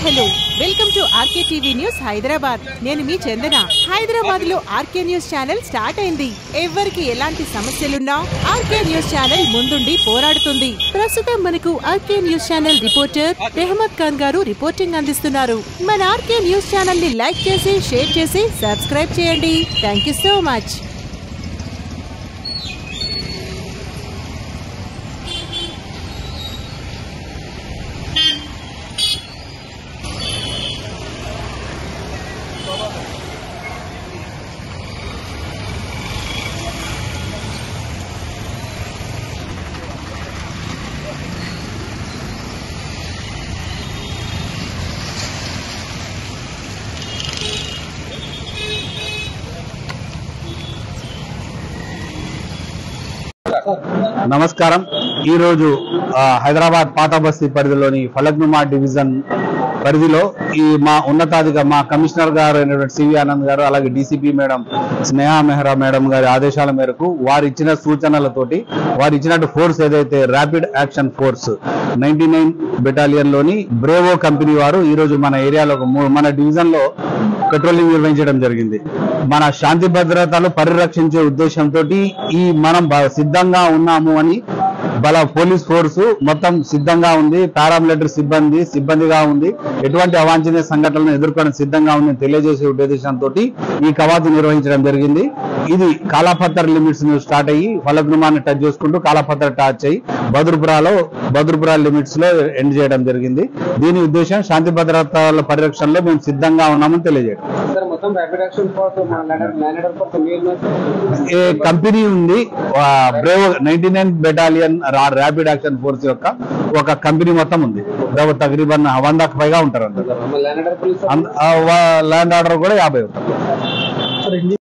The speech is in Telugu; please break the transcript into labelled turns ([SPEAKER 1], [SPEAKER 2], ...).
[SPEAKER 1] Hello welcome to RK TV news Hyderabad. నేను మీ చందన. హైదరాబాద్ లో ఆర్కే న్యూస్ ఛానల్ స్టార్ట్ అయింది. ఎవరికి ఎలాంటి సమస్యలున్నా ఆర్కే న్యూస్ ఛానల్ ముందుండి పోరాడుతుంది. ప్రస్తుతం మనకు RK news channel reporter Rehmat Khan గారు రిపోర్టింగ్ అందిస్తున్నారు. మన ఆర్కే న్యూస్ ఛానల్ ని లైక్ చేసి షేర్ చేసి సబ్స్క్రైబ్ చేయండి. Thank you so much.
[SPEAKER 2] నమస్కారం. ఈరోజు హైదరాబాద్ పాత బస్తీ పరిధిలోని ఫలక్నుమా డివిజన్ పరిధిలో మా ఉన్నతాధికారి మా కమిషనర్ గారు అయినటువంటి సివి ఆనంద్ గారు, అలాగే DCP madam Sneha Mehra madam గారి ఆదేశాల మేరకు వారు ఇచ్చిన సూచనలతోటి వారు ఇచ్చినట్టు ఫోర్స్ ఏదైతే ర్యాపిడ్ యాక్షన్ ఫోర్స్ 99 బెటాలియన్ లోని బ్రేవో కంపెనీ వారు ఈరోజు మన ఏరియాలో మన డివిజన్ లో పెట్రోలింగ్ నిర్వహించడం జరిగింది. మన శాంతి భద్రతలు పరిరక్షించే ఉద్దేశంతో మనం సిద్ధంగా ఉన్నాము అని పోలీస్ ఫోర్సు మొత్తం సిద్ధంగా ఉంది. పారామిలిటరీ సిబ్బందిగా ఉంది. ఎటువంటి అవాంఛనీయ సంఘటనలను ఎదుర్కోవడానికి సిద్ధంగా ఉందని తెలియజేసే ఉద్దేశంతో ఈ కవాతు నిర్వహించడం జరిగింది. ఇది కాలాపత్తర్ లిమిట్స్ స్టార్ట్ అయ్యి ఫలక్నుమాని టచ్ చేసుకుంటూ కాలాపత్తర్ టచ్ అయ్యి బద్రుపురా లిమిట్స్ లో ఎండ్ చేయడం జరిగింది. దీని ఉద్దేశం శాంతి భద్రతల పరిరక్షణలో మేము సిద్ధంగా ఉన్నామని తెలియజేయడం. కంపెనీ ఉంది Bravo 99 battalion rapid action force యొక్క ఒక కంపెనీ మొత్తం ఉంది. తగ్రీబన్ 100కు పైగా ఉంటారు. ల్యాండ్ ఆర్డర్ కూడా 50 ఉంటారు.